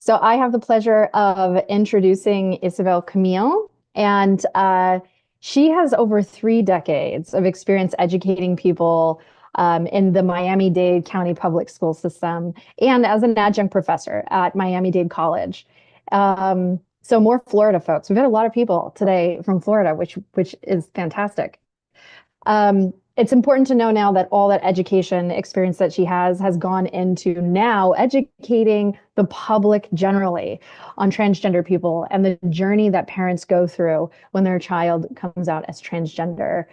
So I have the pleasure of introducing Isabelle Camille, and she has over 3 decades of experience educating people in the Miami-Dade County Public School System and as an adjunct professor at Miami-Dade College. So more Florida folks. We've had a lot of people today from Florida, which is fantastic. It's important to know now that all that education experience that she has gone into now educating the public generally on transgender people and the journey that parents go through when their child comes out as transgender.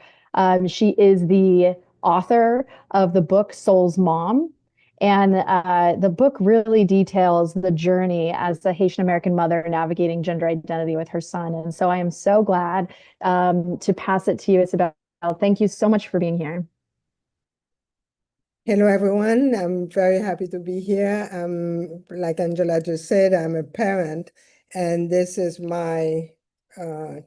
She is the author of the book Soul's Mom. And the book really details the journey as a Haitian-American mother navigating gender identity with her son. And so I am so glad to pass it to you, Isabelle. Thank you so much for being here. Hello, everyone. I'm very happy to be here. Like Angela just said, I'm a parent, and this is my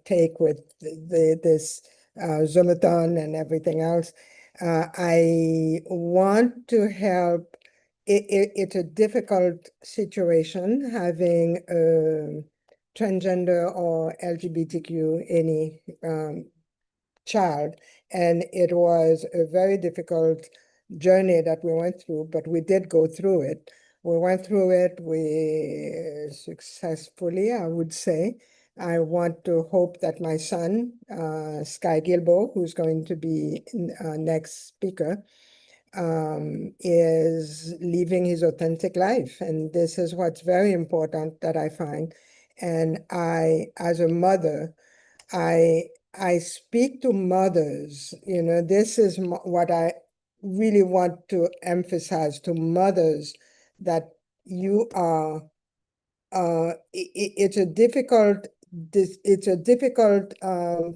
take with this Zoomathon and everything else. I want to help. It's a difficult situation having a transgender or LGBTQ any child, and it was a very difficult journey that we went through, but we did go through it. We went through it, we successfully, I would say. I want to hope that my son, Sky Guilbaud, who's going to be next speaker, is living his authentic life. And this is what's very important that I find. And I, as a mother, I speak to mothers, this is what I really want to emphasize to mothers, that you are, it's a difficult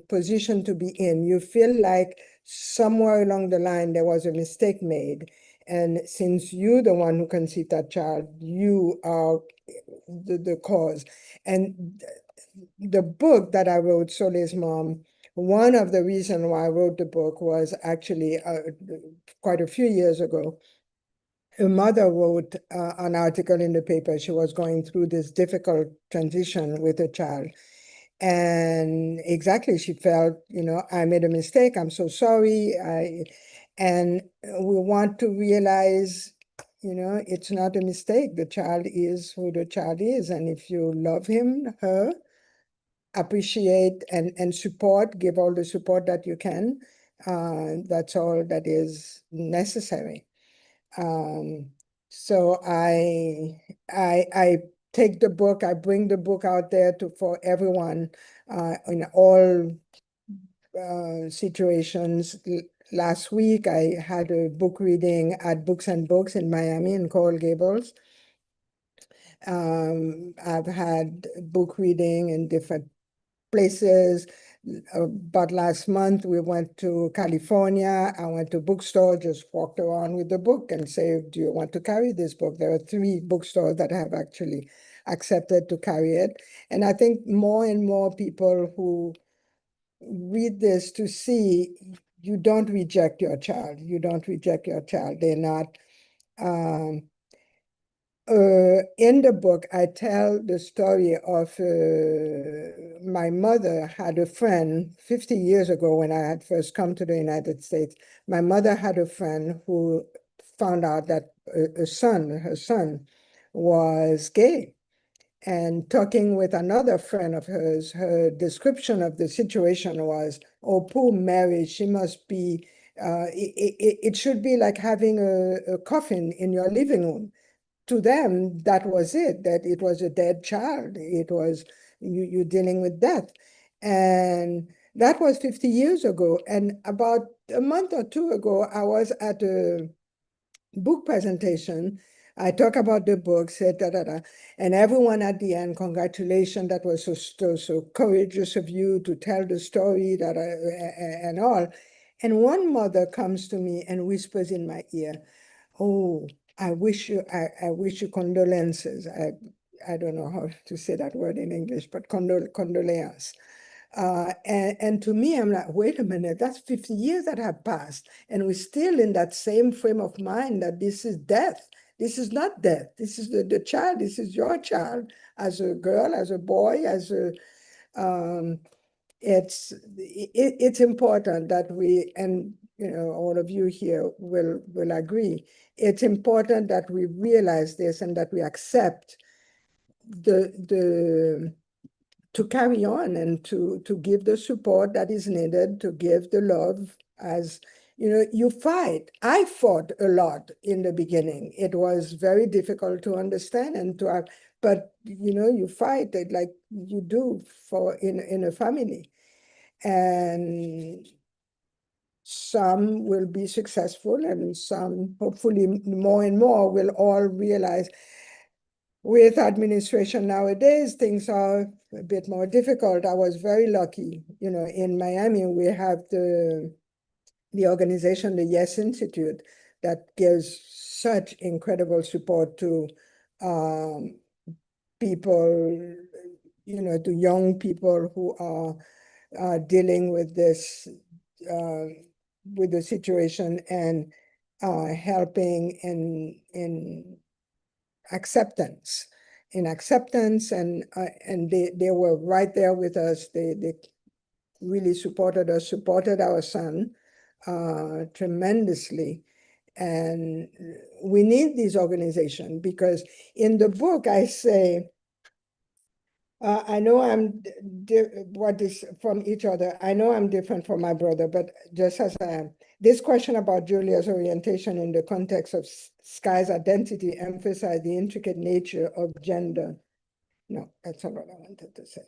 position to be in. You feel like somewhere along the line there was a mistake made. And since you're the one who conceived that child, you are the cause. And the book that I wrote, Soul's Mom, one of the reasons why I wrote the book was actually quite a few years ago. Her mother wrote an article in the paper. She was going through this difficult transition with a child. And exactly, she felt, I made a mistake. I'm so sorry. And we want to realize, it's not a mistake. The child is who the child is. And if you love him, her, appreciate and support, give all the support that you can. That's all that is necessary. So I take the book, I bring the book out there for everyone in all situations. Last week, I had a book reading at Books and Books in Miami in Coral Gables. I've had book reading in different places. But last month we went to California. I went to bookstore, just walked around with the book and say, do you want to carry this book? There are 3 bookstores that have actually accepted to carry it. And I think more and more people who read this to see you don't reject your child. You don't reject your child. They're not. In the book, I tell the story of my mother had a friend 50 years ago when I had first come to the United States. My mother had a friend who found out that her son was gay. And talking with another friend of hers, her description of the situation was, oh, poor Mary, she must be, it should be like having a coffin in your living room. To them, that was it, that it was a dead child. It was, you're dealing with death. And that was 50 years ago. And about a month or 2 ago, I was at a book presentation. I talk about the book, said da, da, da. And everyone at the end, congratulations, that was so courageous of you to tell the story, that and all. And one mother comes to me and whispers in my ear, oh, I wish you condolences. I don't know how to say that word in English, but condolences. And to me, I'm like, wait a minute, that's 50 years that have passed. And we're still in that same frame of mind that this is death. This is not death. This is the child. This is your child as a girl, as a boy, as a, it's important that we, and all of you here will agree, it's important that we realize this and that we accept to carry on and to give the support that is needed, to give the love. As you fight. I fought a lot in the beginning. It was very difficult to understand and to have, but you fight it like you do for in a family. And some will be successful, and some, hopefully more and more, will all realize with administration nowadays, things are a bit more difficult. I was very lucky. In Miami, we have the organization, the Yes Institute, that gives such incredible support to people, to young people who are dealing with this, with the situation, and helping in acceptance, and they were right there with us. They really supported us, supported our son tremendously. And we need these organizations, because in the book I say, I know what is from each other. I know I'm different from my brother, but just as I am. This question about Julia's orientation in the context of Sky's identity emphasized the intricate nature of gender. No, that's not what I wanted to say.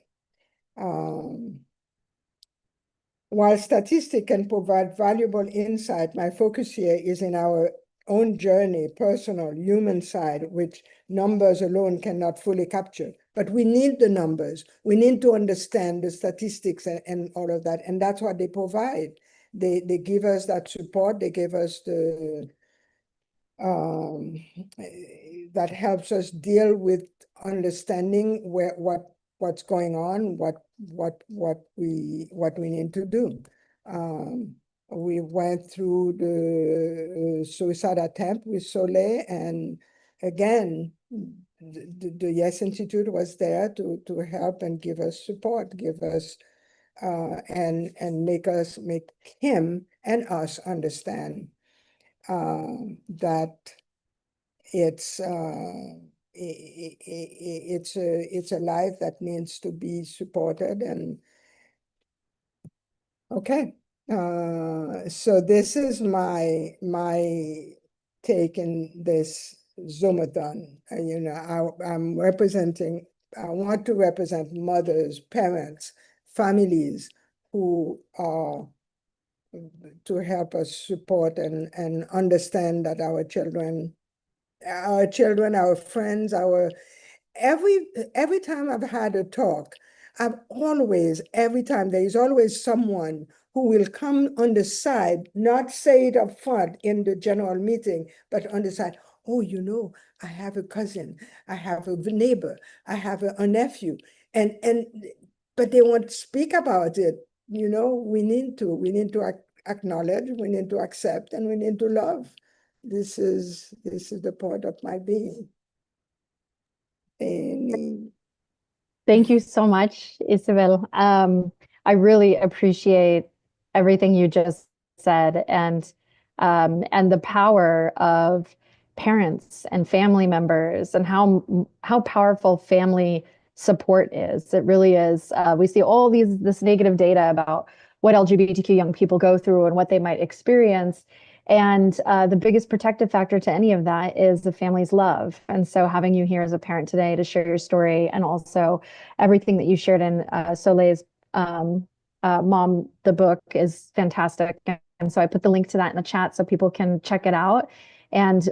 While statistics can provide valuable insight, my focus here is in our own journey, personal, human side, which numbers alone cannot fully capture. But we need the numbers. We need to understand the statistics and all of that. And that's what they provide. They give us that support. They give us the, that helps us deal with understanding what's going on, what we need to do. We went through the suicide attempt with Soleil, and again, the Yes Institute was there to help and give us support, give us and make him and us understand that it's a life that needs to be supported. And okay, so this is my take in this Zoomathon. I'm representing. I want to represent mothers, parents, families who are to help us support and understand that our children, our friends, every time I've had a talk, every time there is always someone who will come on the side, not say it up front in the general meeting, but on the side, oh, I have a cousin, I have a neighbor, I have a nephew, but they won't speak about it. We need to acknowledge, we need to accept, and we need to love. This is the part of my being. Thank you so much, Isabelle. I really appreciate everything you just said, and the power of parents and family members, and how powerful family support is. It really is. We see all this negative data about what LGBTQ young people go through and what they might experience. And the biggest protective factor to any of that is the family's love. And so having you here as a parent today to share your story, and also everything that you shared in Soleil's Mom, the book, is fantastic. And so I put the link to that in the chat so people can check it out. And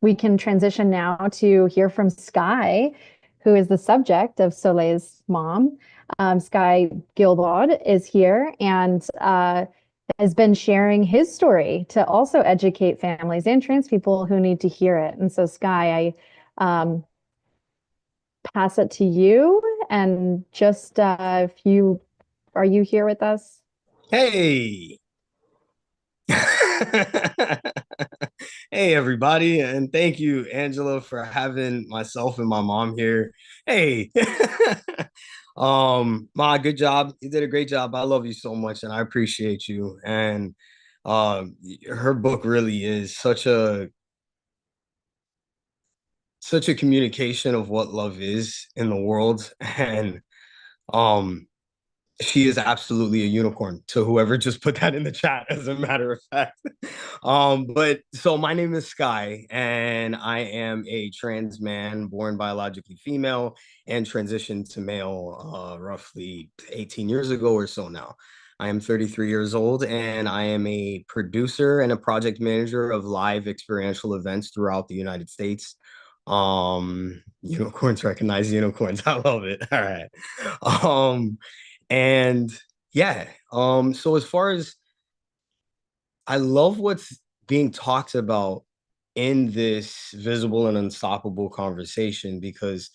we can transition now to hear from Sky, who is the subject of Soleil's mom. Sky Guilbaud is here and has been sharing his story to also educate families and trans people who need to hear it. And so, Sky, I pass it to you. And just are you here with us? Hey. Hey everybody, and thank you, Angela, for having myself and my mom here. Hey, Ma, good job. You did a great job. I love you so much, and I appreciate you. And her book really is such a communication of what love is in the world, and um, she is absolutely a unicorn to whoever just put that in the chat, as a matter of fact. But so my name is Sky, and I am a trans man born biologically female and transitioned to male roughly 18 years ago or so now. I am 33 years old, and I am a producer and a project manager of live experiential events throughout the United States. Unicorns recognize unicorns. I love it. All right. Um, and yeah, so as far as I love what's being talked about in this visible and unstoppable conversation, because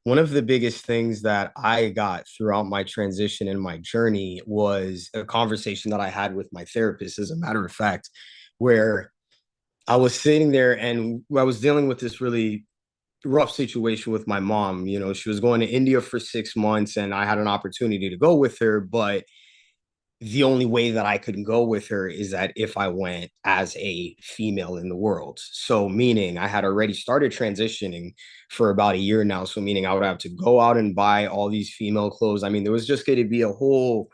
one of the biggest things that I got throughout my transition and my journey was a conversation that I had with my therapist, as a matter of fact, where I was sitting there and I was dealing with this really rough situation with my mom. You know, she was going to India for 6 months and I had an opportunity to go with her, but the only way that I could go with her is that if I went as a female in the world. So, meaning I had already started transitioning for about a year now. So, meaning I would have to go out and buy all these female clothes. I mean, there was just going to be a whole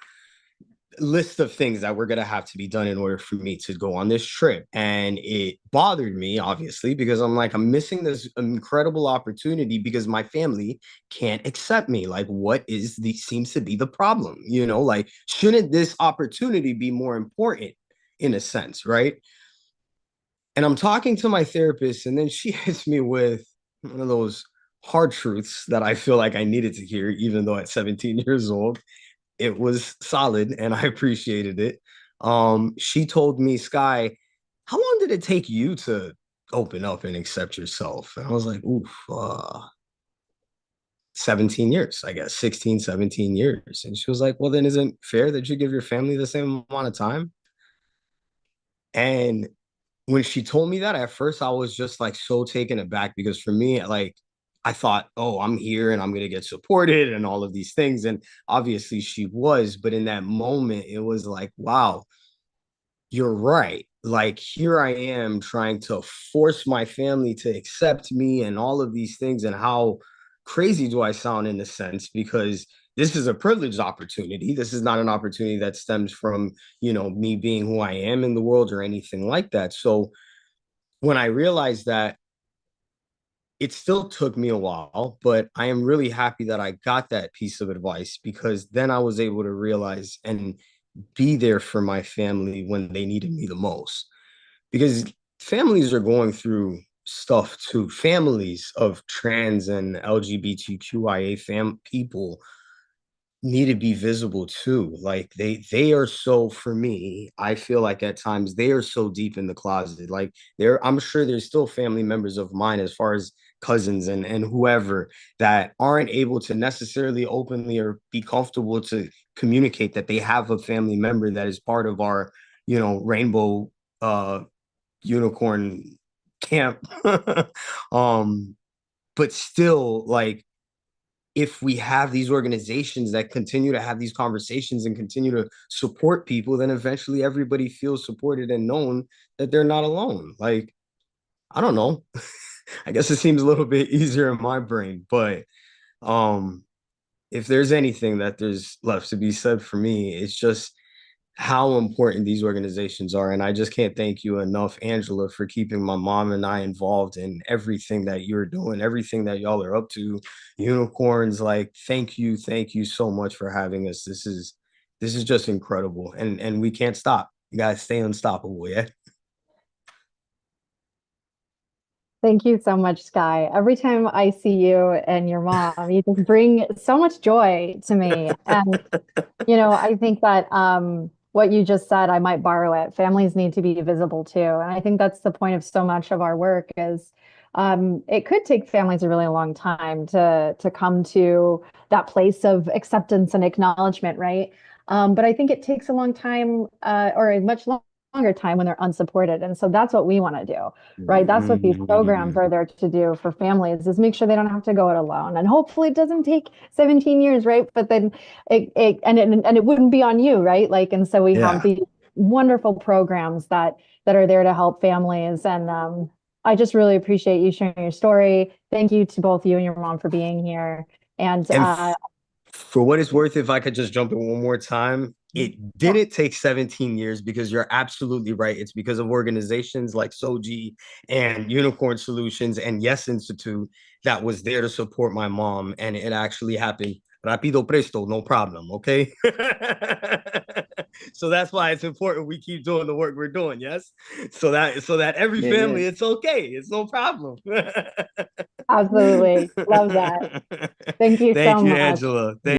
list of things that were going to have to be done in order for me to go on this trip. And it bothered me, obviously, because I'm like, I'm missing this incredible opportunity because my family can't accept me. Like, what is the seems to be the problem? You know, like, shouldn't this opportunity be more important in a sense, right? And I'm talking to my therapist, and then she hits me with one of those hard truths that I feel like I needed to hear, even though at 17 years old it was solid and I appreciated it. She told me, Sky, how long did it take you to open up and accept yourself? And I was like, oof, 17 years, I guess, 16, 17 years. And she was like, well, then isn't it fair that you give your family the same amount of time? And when she told me that, at first I was just like so taken aback, because for me, like, I thought, oh, I'm here and I'm going to get supported and all of these things. And obviously she was, but in that moment, it was like, wow, you're right. Like, here I am trying to force my family to accept me and all of these things. And how crazy do I sound in a sense? Because this is a privileged opportunity. This is not an opportunity that stems from, me being who I am in the world or anything like that. So when I realized that, it still took me a while, but I am really happy that I got that piece of advice, because then I was able to realize and be there for my family when they needed me the most. Because families are going through stuff too. Families of trans and LGBTQIA people need to be visible too. Like, they are so, for me, I feel like at times they are so deep in the closet. Like, I'm sure there's still family members of mine, as far as cousins and whoever, that aren't able to necessarily openly or be comfortable to communicate that they have a family member that is part of our, rainbow uh unicorn camp. um but still, like, if we have these organizations that continue to have these conversations and continue to support people, then eventually everybody feels supported and known that they're not alone. Like, I don't know. I guess it seems a little bit easier in my brain, but um if there's anything that there's left to be said for me, it's just how important these organizations are. And I just can't thank you enough, Angela, for keeping my mom and I involved in everything that you're doing, everything that y'all are up to. Unicorns, like, thank you so much for having us. This is just incredible. And we can't stop. You guys stay unstoppable, yeah. Thank you so much, Sky. Every time I see you and your mom, you just bring so much joy to me. And I think that what you just said, I might borrow it. Families need to be visible too. And I think that's the point of so much of our work is it could take families a really long time to come to that place of acceptance and acknowledgement, right? But I think it takes a long time or a much longer time when they're unsupported. And so that's what we want to do, right? That's what these programs are there to do for families, is make sure they don't have to go it alone. And hopefully it doesn't take 17 years, right? But then it wouldn't be on you, right? Like, and so we have these wonderful programs that are there to help families. And I just really appreciate you sharing your story. Thank you to both you and your mom for being here. And for what it's worth, if I could just jump in one more time, it didn't take 17 years, because you're absolutely right. It's because of organizations like SOGI and Unicorn Solutions and Yes Institute that was there to support my mom. And it actually happened rapido presto, no problem. Okay. So that's why it's important we keep doing the work we're doing. Yes. So that every family, it's okay. It's no problem. Absolutely. Love that. Thank you so much. Angela.